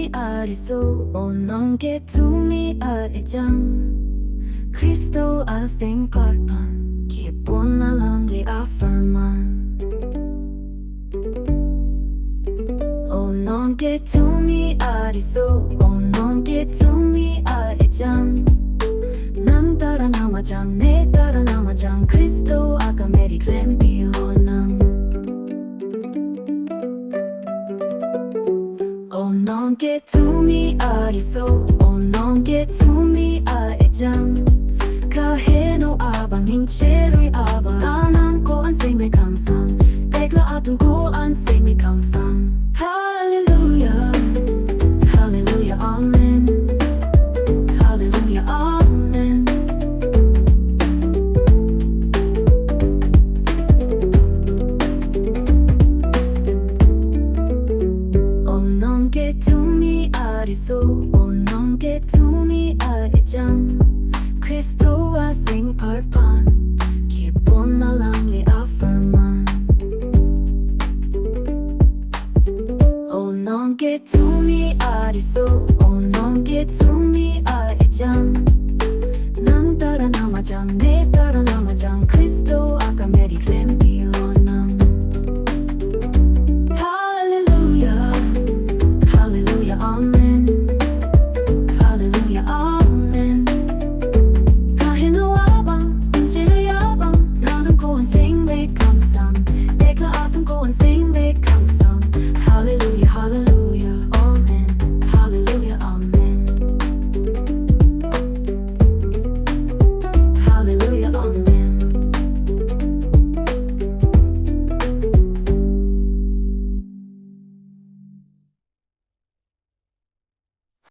Kethurmi ariso onong Kethurmi arijang Kristo ating karpan kipon na lang li afirman onong Kethurmi ariso onong Kethurmi arijang Nam tara namajang ne tara namajang Kristo akameri klempi honang Onong Kethurmi ariso onong Kethurmi aejang kaheno abang hincheroy abang anam ko an sing may kamsam tekla atong ko an sing may kamsam Hallelujah Hallelujah Amen Hallelujah Amen Onong Kethurmi ariso onong Kethurmi aejang Kristo ating parpan kipon na lang li afirman Onong Kethurmi ariso onong Kethurmi aejang Nam tara namajang ne tara namajang Kristo akameri klempi